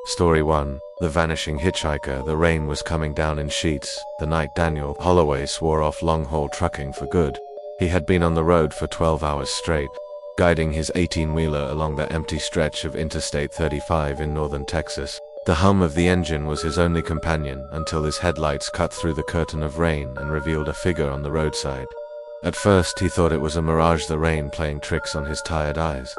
Story 1. The Vanishing Hitchhiker. The rain was coming down in sheets the night Daniel Holloway swore off long-haul trucking for good. He had been on the road for 12 hours straight, guiding his 18-wheeler along the empty stretch of Interstate 35 in northern Texas. The hum of the engine was his only companion until his headlights cut through the curtain of rain and revealed a figure on the roadside. At first he thought it was a mirage, the rain playing tricks on his tired eyes.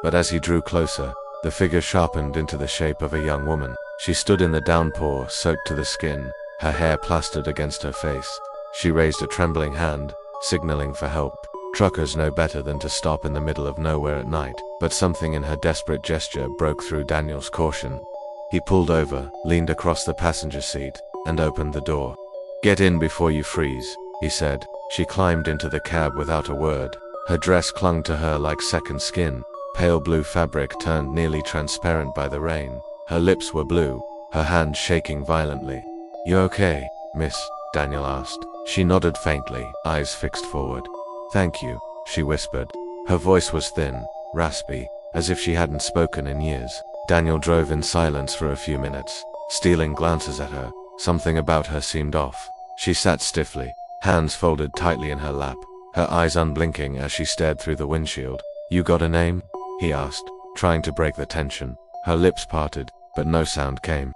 But as he drew closer, the figure sharpened into the shape of a young woman. She stood in the downpour, soaked to the skin, her hair plastered against her face. She raised a trembling hand, signaling for help. Truckers know better than to stop in the middle of nowhere at night, but something in her desperate gesture broke through Daniel's caution. He pulled over, leaned across the passenger seat, and opened the door. "Get in before you freeze," he said. She climbed into the cab without a word. Her dress clung to her like second skin. Pale blue fabric turned nearly transparent by the rain. Her lips were blue, her hands shaking violently. "You okay, miss?" Daniel asked. She nodded faintly, eyes fixed forward. "Thank you," she whispered. Her voice was thin, raspy, as if she hadn't spoken in years. Daniel drove in silence for a few minutes, stealing glances at her. Something about her seemed off. She sat stiffly, hands folded tightly in her lap, her eyes unblinking as she stared through the windshield. "You got a name?" he asked, trying to break the tension. Her lips parted, but no sound came.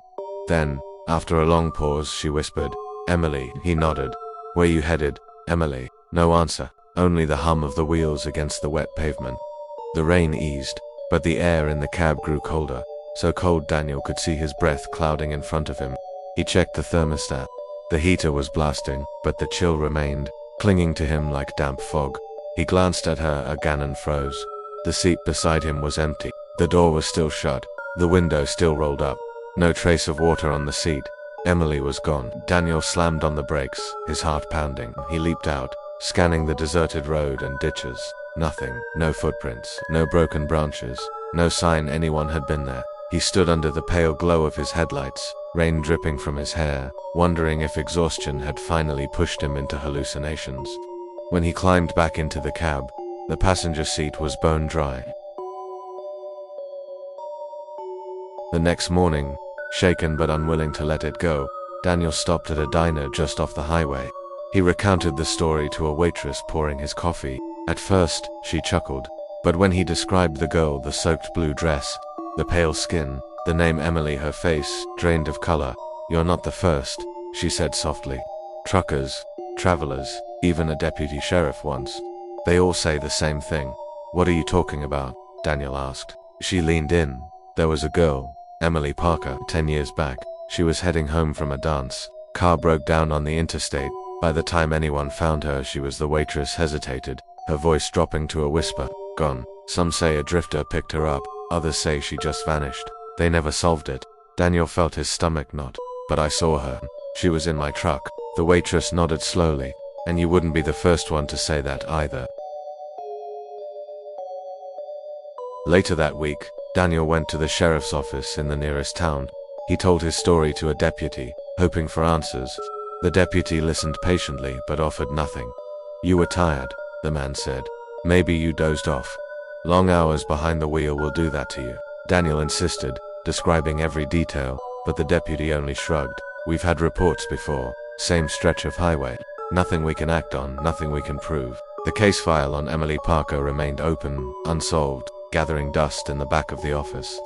Then, after a long pause, she whispered, "Emily." He nodded. "Where you headed, Emily?" No answer, only the hum of the wheels against the wet pavement. The rain eased, but the air in the cab grew colder, so cold Daniel could see his breath clouding in front of him. He checked the thermostat. The heater was blasting, but the chill remained, clinging to him like damp fog. He glanced at her again and froze. The seat beside him was empty. The door was still shut, the window still rolled up. No trace of water on the seat. Emily was gone. Daniel slammed on the brakes, his heart pounding. He leaped out, scanning the deserted road and ditches. Nothing, no footprints, no broken branches, no sign anyone had been there. He stood under the pale glow of his headlights, rain dripping from his hair, wondering if exhaustion had finally pushed him into hallucinations. When he climbed back into the cab, the passenger seat was bone dry. The next morning, shaken but unwilling to let it go, Daniel stopped at a diner just off the highway. He recounted the story to a waitress pouring his coffee. At first, she chuckled, but when he described the girl, the soaked blue dress, the pale skin, the name Emily, her face drained of color. "You're not the first," she said softly. "Truckers, travelers, even a deputy sheriff once. They all say the same thing." "What are you talking about?" Daniel asked. She leaned in. "There was a girl, Emily Parker, 10 years back. She was heading home from a dance. Car broke down on the interstate. By the time anyone found her, she was..." The waitress hesitated, her voice dropping to a whisper. "Gone. Some say a drifter picked her up, others say she just vanished. They never solved it." Daniel felt his stomach knot. "But I saw her. She was in my truck." The waitress nodded slowly. "And you wouldn't be the first one to say that either." Later that week, Daniel went to the sheriff's office in the nearest town. He told his story to a deputy, hoping for answers. The deputy listened patiently but offered nothing. "You were tired," the man said. "Maybe you dozed off. Long hours behind the wheel will do that to you." Daniel insisted, describing every detail, but the deputy only shrugged. "We've had reports before. Same stretch of highway. Nothing we can act on, nothing we can prove." The case file on Emily Parker remained open, unsolved, gathering dust in the back of the office.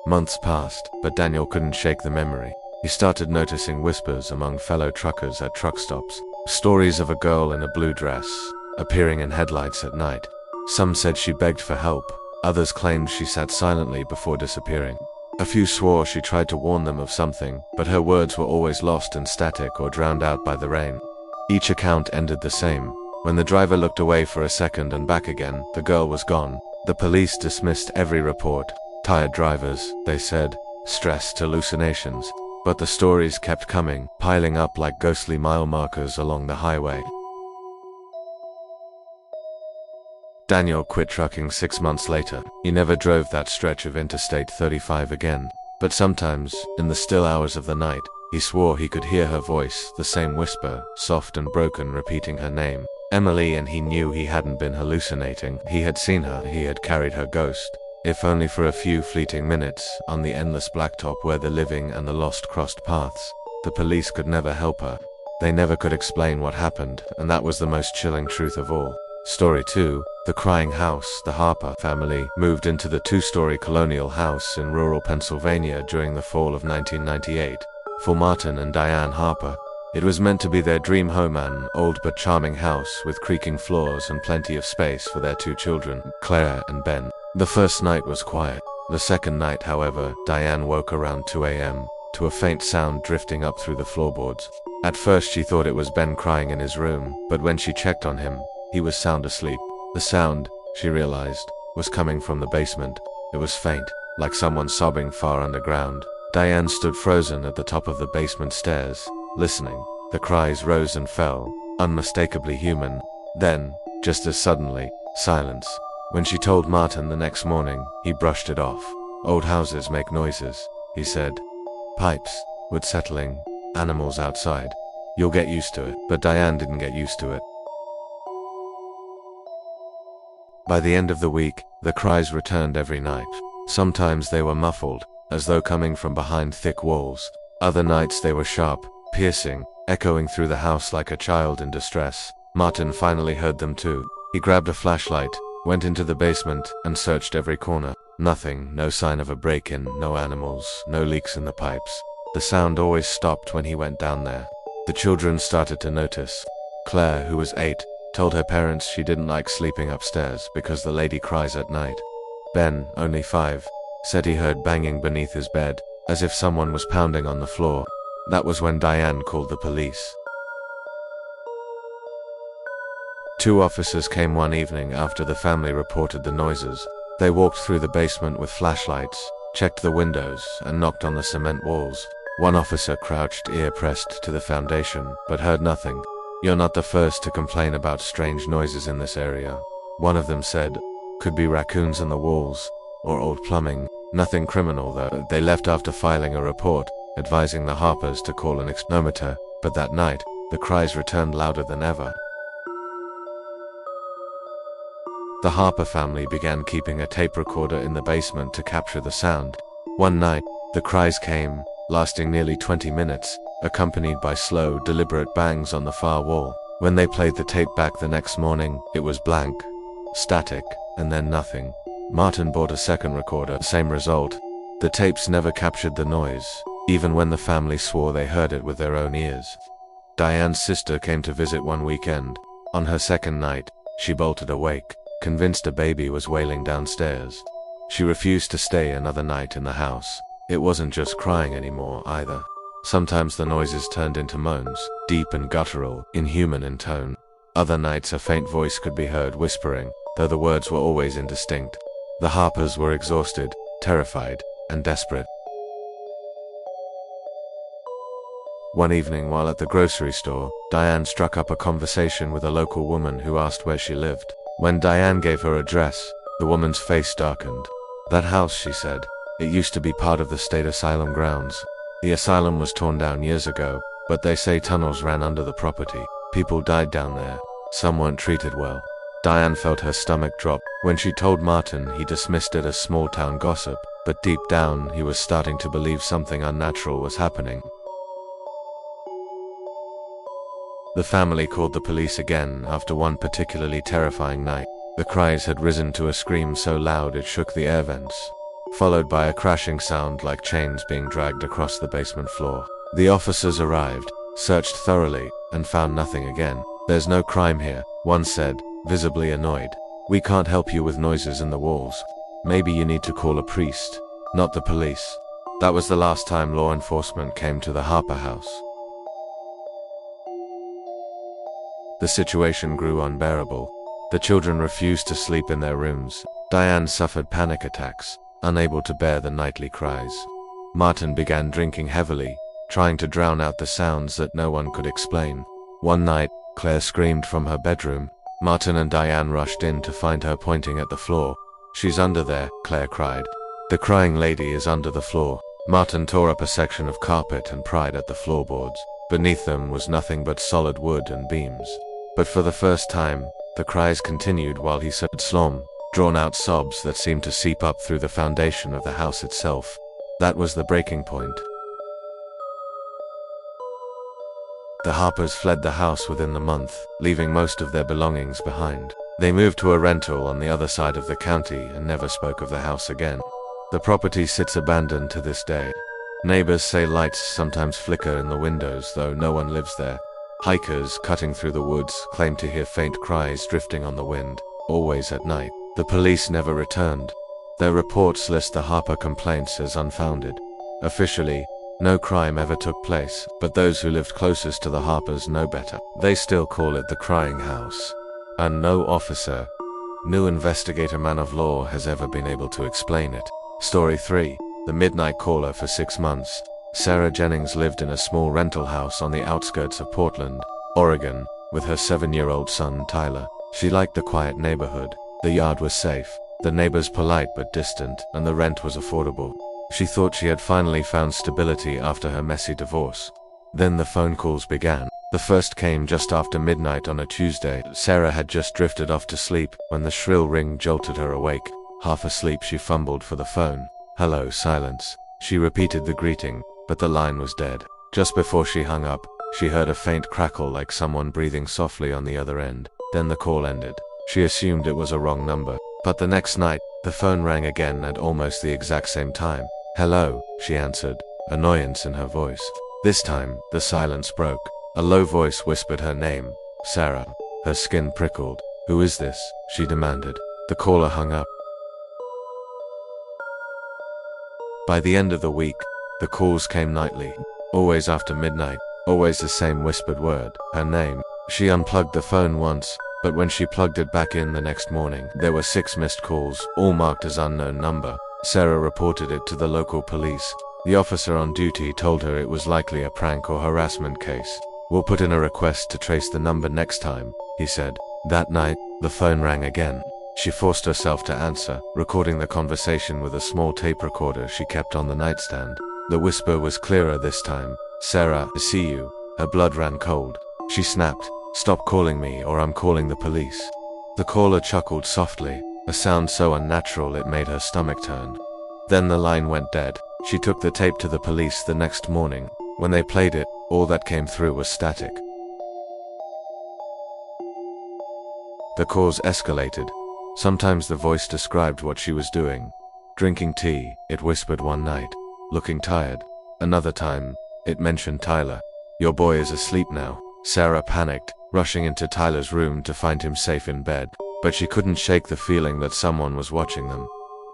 Months passed, but Daniel couldn't shake the memory. He started noticing whispers among fellow truckers at truck stops. Stories of a girl in a blue dress, appearing in headlights at night. Some said she begged for help. Others claimed she sat silently before disappearing. A few swore she tried to warn them of something, but her words were always lost in static or drowned out by the rain. Each account ended the same. When the driver looked away for a second and back again, the girl was gone. The police dismissed every report. Tired drivers, they said, stressed, hallucinations. But the stories kept coming, piling up like ghostly mile markers along the highway. Daniel quit trucking 6 months later. He never drove that stretch of Interstate 35 again. But sometimes, in the still hours of the night, he swore he could hear her voice, the same whisper, soft and broken, repeating her name, Emily, and he knew he hadn't been hallucinating. He had seen her, he had carried her ghost. if only for a few fleeting minutes, on the endless blacktop where the living and the lost crossed paths. The police could never help her. They never could explain what happened, and that was the most chilling truth of all. Story 2, The Crying House. The Harper family moved into the two-story colonial house in rural Pennsylvania during the fall of 1998. For Martin and Diane Harper, it was meant to be their dream home, an old but charming house with creaking floors and plenty of space for their two children, Claire and Ben. The first night was quiet. The second night, however, Diane woke around 2 a.m. to a faint sound drifting up through the floorboards. At first she thought it was Ben crying in his room, but when she checked on him, he was sound asleep. The sound, she realized, was coming from the basement. It was faint, like someone sobbing far underground. Diane stood frozen at the top of the basement stairs, listening. The cries rose and fell, unmistakably human. Then, just as suddenly, silence. When she told Martin the next morning, he brushed it off. Old houses make noises, he said. Pipes, wood settling, animals outside. You'll get used to it. But Diane didn't get used to it. By the end of the week, the cries returned every night. Sometimes they were muffled, as though coming from behind thick walls. Other nights they were sharp, piercing, echoing through the house like a child in distress. Martin finally heard them too. He grabbed a flashlight, went into the basement, and searched every corner. Nothing, no sign of a break-in, no animals, no leaks in the pipes. The sound always stopped when he went down there. The children started to notice. Claire, who was 8, told her parents she didn't like sleeping upstairs because the lady cries at night. Ben, only 5, said he heard banging beneath his bed, as if someone was pounding on the floor. That was when Diane called the police. 2 officers came one evening after the family reported the noises. They walked through the basement with flashlights, checked the windows, and knocked on the cement walls. One officer crouched, ear pressed to the foundation, but heard nothing. "You're not the first to complain about strange noises in this area," one of them said. "Could be raccoons on the walls, or old plumbing. Nothing criminal though." They left after filing a report, advising the Harpers to call an exterminator, but that night, the cries returned louder than ever. The Harper family began keeping a tape recorder in the basement to capture the sound. One night, the cries came, lasting nearly 20 minutes, accompanied by slow, deliberate bangs on the far wall. When they played the tape back the next morning, it was blank, static, and then nothing. Martin bought a second recorder, same result. The tapes never captured the noise, even when the family swore they heard it with their own ears. Diane's sister came to visit one weekend. On her second night, she bolted awake, convinced a baby was wailing downstairs. She refused to stay another night in the house. It wasn't just crying anymore, either. Sometimes the noises turned into moans, deep and guttural, inhuman in tone. Other nights a faint voice could be heard whispering, though the words were always indistinct. The Harpers were exhausted, terrified, and desperate. One evening while at the grocery store, Diane struck up a conversation with a local woman who asked where she lived. When Diane gave her address, the woman's face darkened. "That house," she said, "it used to be part of the state asylum grounds. The asylum was torn down years ago, but they say tunnels ran under the property. People died down there. Some weren't treated well." Diane felt her stomach drop. When she told Martin, he dismissed it as small-town gossip, but deep down he was starting to believe something unnatural was happening. The family called the police again after one particularly terrifying night. The cries had risen to a scream so loud it shook the air vents, followed by a crashing sound like chains being dragged across the basement floor. The officers arrived, searched thoroughly, and found nothing again. "There's no crime here," one said, visibly annoyed. "We can't help you with noises in the walls. Maybe you need to call a priest, not the police." That was the last time law enforcement came to the Harper house. The situation grew unbearable. The children refused to sleep in their rooms. Diane suffered panic attacks, unable to bear the nightly cries. Martin began drinking heavily, trying to drown out the sounds that no one could explain. One night, Claire screamed from her bedroom. Martin and Diane rushed in to find her pointing at the floor. "She's under there," Claire cried. "The crying lady is under the floor." Martin tore up a section of carpet and pried at the floorboards. Beneath them was nothing but solid wood and beams. But for the first time, the cries continued while he said, "Slom, drawn-out sobs that seemed to seep up through the foundation of the house itself. That was the breaking point. The Harpers fled the house within the month, leaving most of their belongings behind. They moved to a rental on the other side of the county and never spoke of the house again. The property sits abandoned to this day. Neighbors say lights sometimes flicker in the windows, though no one lives there. Hikers cutting through the woods claim to hear faint cries drifting on the wind, always at night. The police never returned. Their reports list the Harper complaints as unfounded. Officially, no crime ever took place, but those who lived closest to the Harpers know better. They still call it the Crying House. And no officer, no investigator man of law has ever been able to explain it. Story 3. The Midnight Caller. For 6 months, Sarah Jennings lived in a small rental house on the outskirts of Portland, Oregon, with her 7-year-old son Tyler. She liked the quiet neighborhood. The yard was safe, the neighbors polite but distant, and the rent was affordable. She thought she had finally found stability after her messy divorce. Then the phone calls began. The first came just after midnight on a Tuesday. Sarah had just drifted off to sleep when the shrill ring jolted her awake. Half asleep, she fumbled for the phone. "Hello." Silence. She repeated the greeting, but the line was dead. Just before she hung up, she heard a faint crackle like someone breathing softly on the other end. Then the call ended. She assumed it was a wrong number. But the next night, the phone rang again at almost the exact same time. "Hello," she answered, annoyance in her voice. This time, the silence broke. A low voice whispered her name, Sarah. Her skin prickled. "Who is this?" she demanded. The caller hung up. By the end of the week, the calls came nightly, always after midnight, always the same whispered word, her name. She unplugged the phone once, but when she plugged it back in the next morning, there were 6 missed calls, all marked as unknown number. Sarah reported it to the local police. The officer on duty told her it was likely a prank or harassment case. "We'll put in a request to trace the number next time," he said. That night, the phone rang again. She forced herself to answer, recording the conversation with a small tape recorder she kept on the nightstand. The whisper was clearer this time. "Sarah, I see you." Her blood ran cold. She snapped, "Stop calling me or I'm calling the police." The caller chuckled softly, a sound so unnatural it made her stomach turn. Then the line went dead. She took the tape to the police the next morning. When they played it, all that came through was static. The calls escalated. Sometimes the voice described what she was doing. Drinking tea, it whispered one night. Looking tired. Another time, it mentioned Tyler. "Your boy is asleep now." Sarah panicked, rushing into Tyler's room to find him safe in bed. But she couldn't shake the feeling that someone was watching them.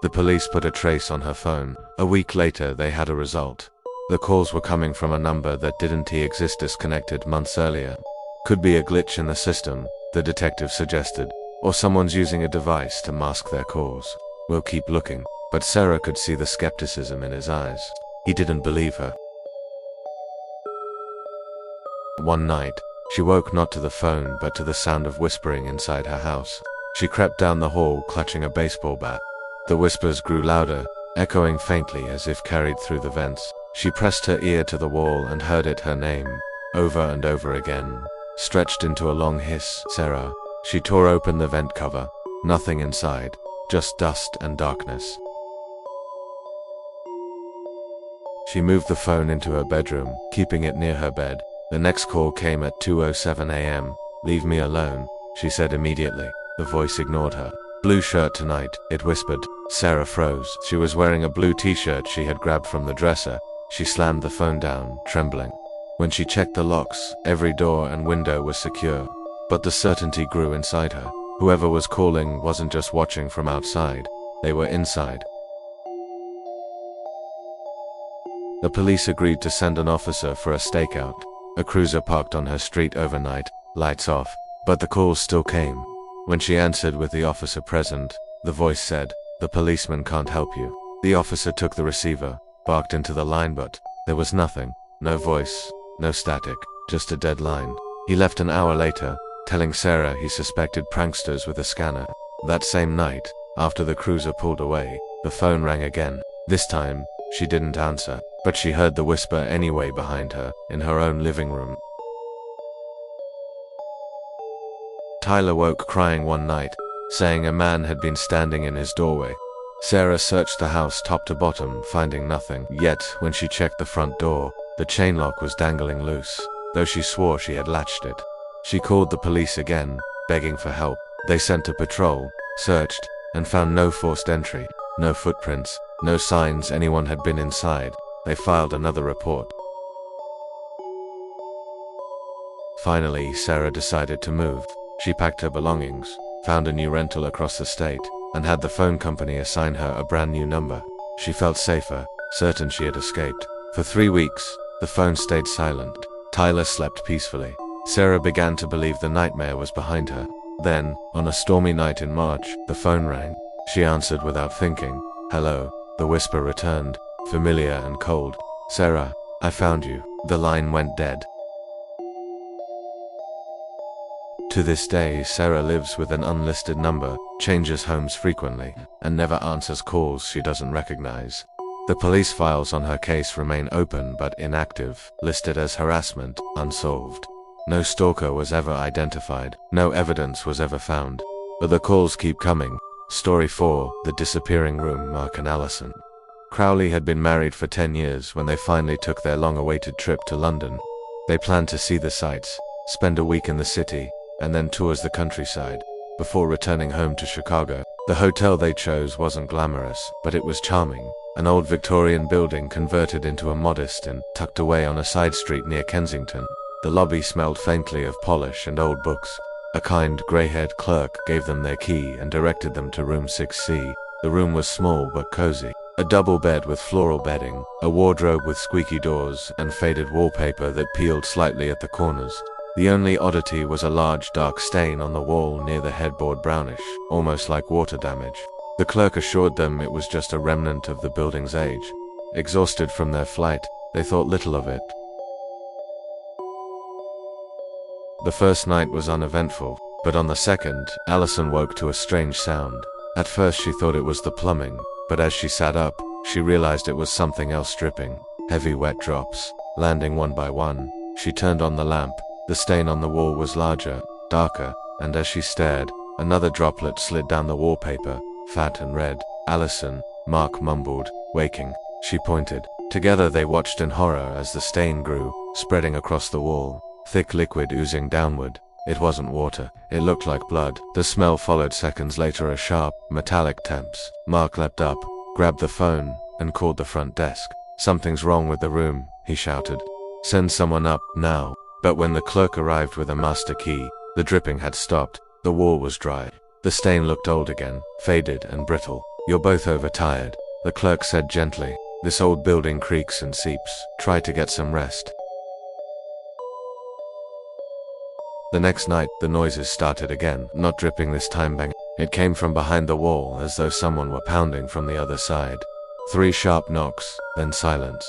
The police put a trace on her phone. A week later, they had a result. The calls were coming from a number that didn't exist, disconnected months earlier. "Could be a glitch in the system," the detective suggested. "Or someone's using a device to mask their calls. We'll keep looking." But Sarah could see the skepticism in his eyes. He didn't believe her. One night, she woke not to the phone but to the sound of whispering inside her house. She crept down the hall clutching a baseball bat. The whispers grew louder, echoing faintly as if carried through the vents. She pressed her ear to the wall and heard it, her name, over and over again, stretched into a long hiss. "Sarah." She tore open the vent cover. Nothing inside, just dust and darkness. She moved the phone into her bedroom, keeping it near her bed. The next call came at 2:07 a.m. "Leave me alone," she said immediately. The voice ignored her. "Blue shirt tonight," it whispered. Sarah froze. She was wearing a blue t-shirt she had grabbed from the dresser. She slammed the phone down, trembling. When she checked the locks, every door and window was secure. But the certainty grew inside her. Whoever was calling wasn't just watching from outside. They were inside. The police agreed to send an officer for a stakeout. A cruiser parked on her street overnight, lights off, but the calls still came. When she answered with the officer present, the voice said, "The policeman can't help you." The officer took the receiver, barked into the line, but there was nothing. No voice, no static, just a dead line. He left an hour later, telling Sarah he suspected pranksters with a scanner. That same night, after the cruiser pulled away, the phone rang again. This time, she didn't answer, but she heard the whisper anyway behind her, in her own living room. Tyler woke crying one night. saying a man had been standing in his doorway. Sarah searched the house top to bottom, finding nothing. Yet, when she checked the front door, the chain lock was dangling loose, though she swore she had latched it. She called the police again, begging for help. They sent a patrol, searched, and found no forced entry, no footprints, no signs anyone had been inside. They filed another report. Finally, Sarah decided to move. She packed her belongings, found a new rental across the state, and had the phone company assign her a brand new number. She felt safer, certain she had escaped. For 3 weeks, the phone stayed silent. Tyler slept peacefully. Sarah began to believe the nightmare was behind her. Then, on a stormy night in March, the phone rang. She answered without thinking. "Hello," the whisper returned, familiar and cold. "Sarah, I found you." The line went dead. To this day, Sarah lives with an unlisted number, changes homes frequently, and never answers calls she doesn't recognize. The police files on her case remain open but inactive, listed as harassment, unsolved. No stalker was ever identified, no evidence was ever found. But the calls keep coming. Story 4, The Disappearing Room. Mark and Allison. Crowley had been married for 10 years when they finally took their long-awaited trip to London. They planned to see the sights, spend a week in the city, and then tours the countryside, before returning home to Chicago. The hotel they chose wasn't glamorous, but it was charming. An old Victorian building converted into a modest inn, tucked away on a side street near Kensington. The lobby smelled faintly of polish and old books. A kind, grey-haired clerk gave them their key and directed them to room 6C. The room was small but cozy. A double bed with floral bedding, a wardrobe with squeaky doors, and faded wallpaper that peeled slightly at the corners. The only oddity was a large dark stain on the wall near the headboard, brownish, almost like water damage. The clerk assured them it was just a remnant of the building's age. Exhausted from their flight, they thought little of it. The first night was uneventful, but on the second, Allison woke to a strange sound. At first she thought it was the plumbing, but as she sat up, she realized it was something else dripping. Heavy wet drops, landing one by one. She turned on the lamp. The stain on the wall was larger, darker, and as she stared, another droplet slid down the wallpaper, fat and red. "Allison," Mark mumbled, waking. She pointed. Together they watched in horror as the stain grew, spreading across the wall. Thick liquid oozing downward. It wasn't water. It looked like blood. The smell followed seconds later, a sharp, metallic temps. Mark leapt up, grabbed the phone, and called the front desk. "Something's wrong with the room," he shouted. "Send someone up, now." But when the clerk arrived with a master key, the dripping had stopped. The wall was dry. The stain looked old again, faded and brittle. "You're both overtired," the clerk said gently. "This old building creaks and seeps. Try to get some rest." The next night, the noises started again, not dripping this time, bang. It came from behind the wall, as though someone were pounding from the other side. 3 sharp knocks, then silence.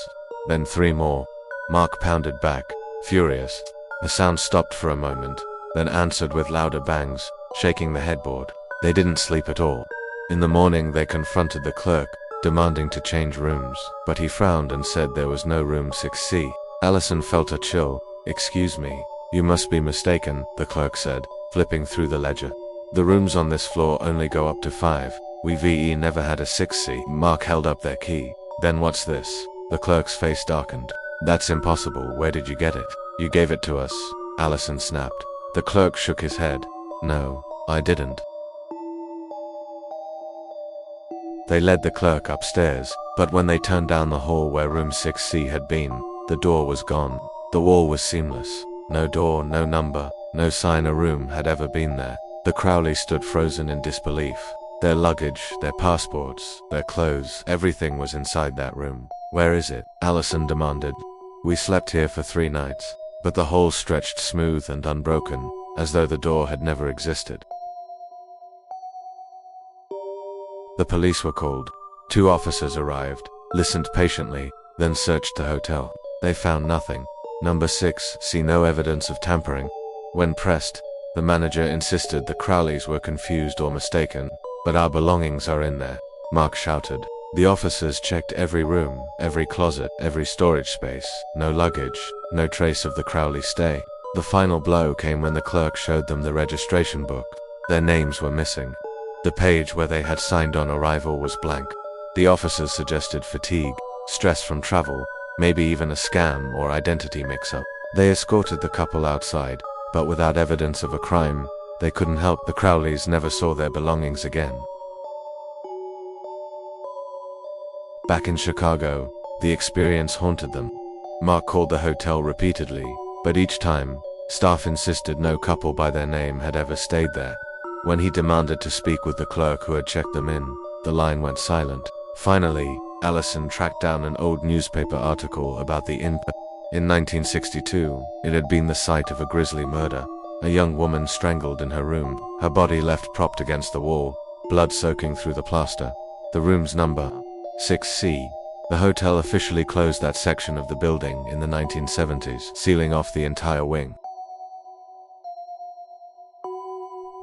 Then 3 more. Mark pounded back, furious. The sound stopped for a moment, then answered with louder bangs, shaking the headboard. They didn't sleep at all. In the morning they confronted the clerk, demanding to change rooms, but he frowned and said there was no room 6C. Allison felt a chill. "Excuse me, you must be mistaken," the clerk said, flipping through the ledger. "The rooms on this floor only go up to 5. We never had a 6C. Mark held up their key. "Then what's this?" The clerk's face darkened. "That's impossible. Where did you get it?" "You gave it to us," Allison snapped. The clerk shook his head. "No, I didn't." They led the clerk upstairs, but when they turned down the hall where room 6C had been, the door was gone. The wall was seamless. No door, no number, no sign a room had ever been there. The Crowleys stood frozen in disbelief. Their luggage, their passports, their clothes, everything was inside that room. "Where is it?" Allison demanded. "We slept here for 3 nights, but the hall stretched smooth and unbroken, as though the door had never existed." The police were called. 2 officers arrived, listened patiently, then searched the hotel. They found nothing. Number 6C, no evidence of tampering. When pressed, the manager insisted the Crowleys were confused or mistaken. "But our belongings are in there," Mark shouted. The officers checked every room, every closet, every storage space. No luggage, no trace of the Crowley stay. The final blow came when the clerk showed them the registration book. Their names were missing. The page where they had signed on arrival was blank. The officers suggested fatigue, stress from travel, maybe even a scam or identity mix-up. They escorted the couple outside, but without evidence of a crime, they couldn't help. The Crowleys never saw their belongings again. Back in Chicago, the experience haunted them. Mark called the hotel repeatedly, but each time, staff insisted no couple by their name had ever stayed there. When he demanded to speak with the clerk who had checked them in, the line went silent. Finally, Allison tracked down an old newspaper article about the inn. In 1962, it had been the site of a grisly murder. A young woman strangled in her room, her body left propped against the wall, blood soaking through the plaster. The room's number, 6C. The hotel officially closed that section of the building in the 1970s, sealing off the entire wing.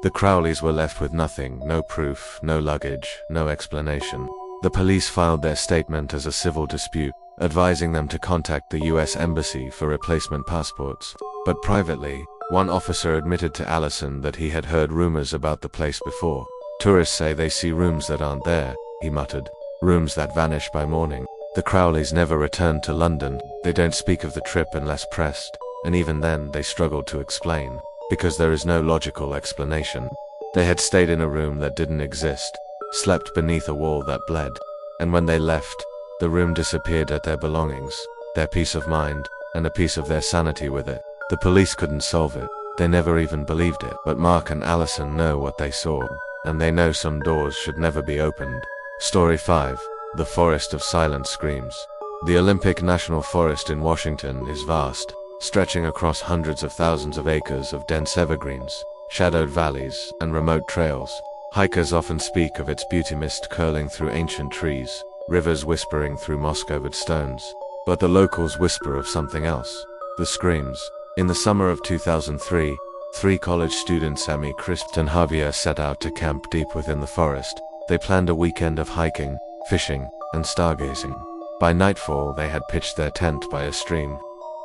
The Crowleys were left with nothing, no proof, no luggage, no explanation. The police filed their statement as a civil dispute, advising them to contact the US Embassy for replacement passports. But privately, one officer admitted to Allison that he had heard rumors about the place before. Tourists say they see rooms that aren't there, he muttered. Rooms that vanish by morning. The Crowleys never returned to London. They don't speak of the trip unless pressed, and even then they struggled to explain, because there is no logical explanation. They had stayed in a room that didn't exist, slept beneath a wall that bled, and when they left, the room disappeared at their belongings, their peace of mind, and a piece of their sanity with it. The police couldn't solve it. They never even believed it. But Mark and Allison know what they saw, and they know some doors should never be opened. Story 5. The Forest of Silent Screams. The Olympic National Forest in Washington is vast, stretching across hundreds of thousands of acres of dense evergreens, shadowed valleys, and remote trails. Hikers often speak of its beauty, mist curling through ancient trees, rivers whispering through moss-covered stones. But the locals whisper of something else. The screams. In the summer of 2003, 3 college students, Amy, Chris, and Javier, set out to camp deep within the forest. They planned a weekend of hiking, fishing, and stargazing. By nightfall, they had pitched their tent by a stream.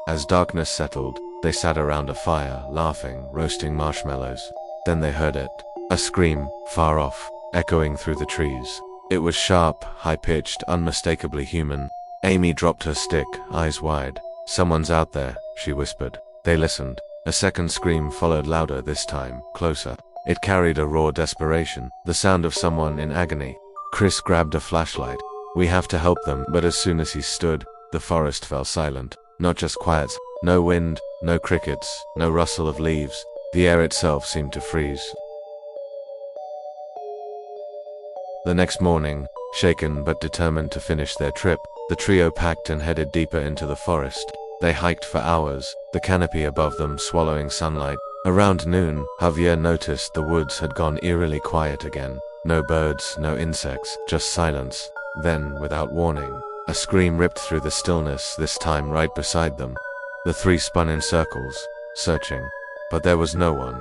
As darkness settled, they sat around a fire, laughing, roasting marshmallows. Then they heard it. A scream, far off, echoing through the trees. It was sharp, high-pitched, unmistakably human. Amy dropped her stick, eyes wide. "Someone's out there," she whispered. They listened. A second scream followed, louder this time, closer. It carried a raw desperation, the sound of someone in agony. Chris grabbed a flashlight. "We have to help them." But as soon as he stood, the forest fell silent. Not just quiet. No wind, no crickets, no rustle of leaves. The air itself seemed to freeze. The next morning, shaken but determined to finish their trip, the trio packed and headed deeper into the forest. They hiked for hours, the canopy above them swallowing sunlight. Around noon, Javier noticed the woods had gone eerily quiet again. No birds, no insects, just silence. Then, without warning, a scream ripped through the stillness, this time right beside them. The 3 spun in circles, searching. But there was no one.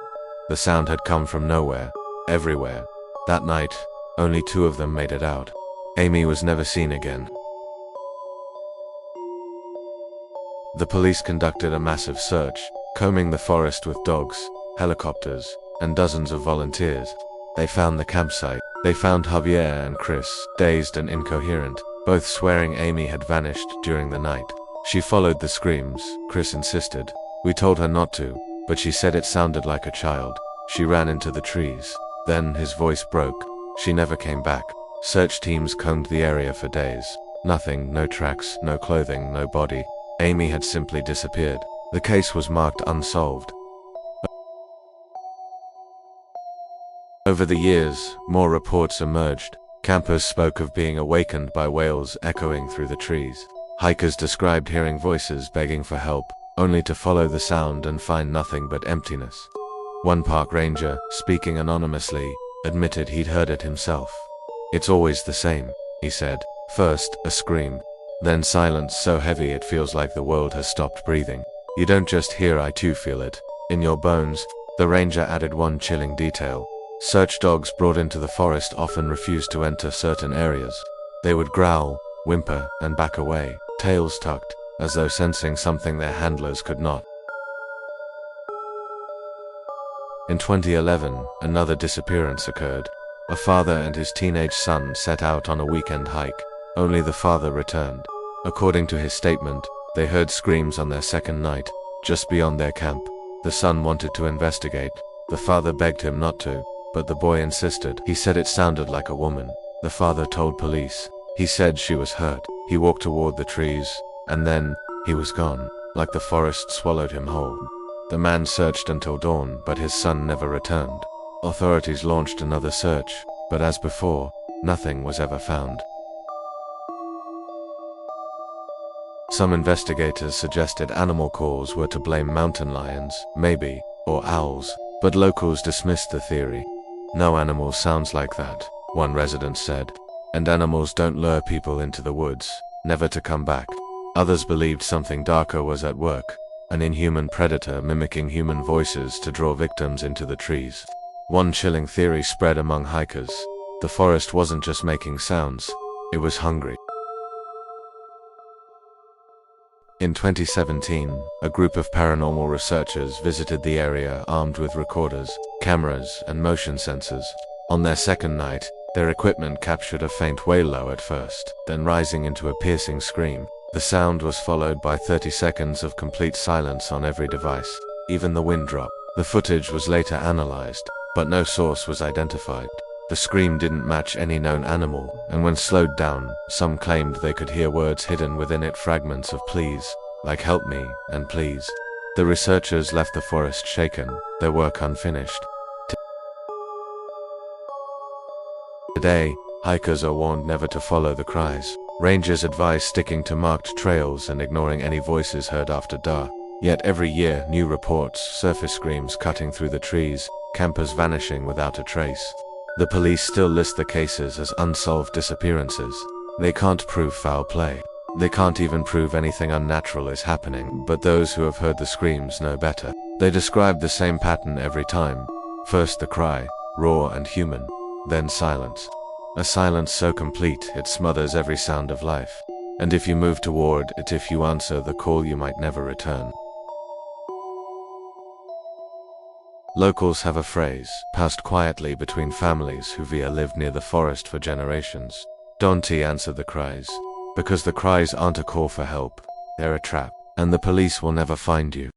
The sound had come from nowhere, everywhere. That night, only 2 of them made it out. Amy was never seen again. The police conducted a massive search, combing the forest with dogs, helicopters, and dozens of volunteers. They found the campsite. They found Javier and Chris, dazed and incoherent, both swearing Amy had vanished during the night. She followed the screams, Chris insisted. "We told her not to, but she said it sounded like a child. She ran into the trees." Then his voice broke. She never came back. Search teams combed the area for days. Nothing, no tracks, no clothing, no body. Amy had simply disappeared. The case was marked unsolved. Over the years, more reports emerged. Campers spoke of being awakened by wails echoing through the trees. Hikers described hearing voices begging for help, only to follow the sound and find nothing but emptiness. One park ranger, speaking anonymously, admitted he'd heard it himself. "It's always the same," he said. "First, a scream. Then silence so heavy it feels like the world has stopped breathing. You don't just hear, I too feel it. In your bones." The ranger added one chilling detail. Search dogs brought into the forest often refused to enter certain areas. They would growl, whimper, and back away, tails tucked, as though sensing something their handlers could not. In 2011, another disappearance occurred. A father and his teenage son set out on a weekend hike. Only the father returned. According to his statement, they heard screams on their second night, just beyond their camp. The son wanted to investigate. The father begged him not to, but the boy insisted. He said it sounded like a woman. The father told police. He said she was hurt. He walked toward the trees, and then, he was gone, like the forest swallowed him whole. The man searched until dawn, but his son never returned. Authorities launched another search, but as before, nothing was ever found. Some investigators suggested animal calls were to blame mountain lions, maybe, or owls, but locals dismissed the theory. No animal sounds like that, one resident said. And animals don't lure people into the woods, never to come back. Others believed something darker was at work, an inhuman predator mimicking human voices to draw victims into the trees. One chilling theory spread among hikers. The forest wasn't just making sounds, it was hungry. In 2017, a group of paranormal researchers visited the area armed with recorders, cameras, and motion sensors. On their second night, their equipment captured a faint wail at first, then rising into a piercing scream. The sound was followed by 30 seconds of complete silence on every device, even the wind drop. The footage was later analyzed, but no source was identified. The scream didn't match any known animal, and when slowed down, some claimed they could hear words hidden within it, fragments of please, like help me and please. The researchers left the forest shaken, their work unfinished. Today, hikers are warned never to follow the cries. Rangers advise sticking to marked trails and ignoring any voices heard after dark. Yet every year, new reports surface: screams cutting through the trees, campers vanishing without a trace. The police still list the cases as unsolved disappearances. They can't prove foul play. They can't even prove anything unnatural is happening, but those who have heard the screams know better. They describe the same pattern every time. First the cry, raw and human, then silence. A silence so complete it smothers every sound of life. And if you move toward it, if you answer the call, you might never return. Locals have a phrase, passed quietly between families who've lived near the forest for generations. Don't answer the cries. Because the cries aren't a call for help, they're a trap. And the police will never find you.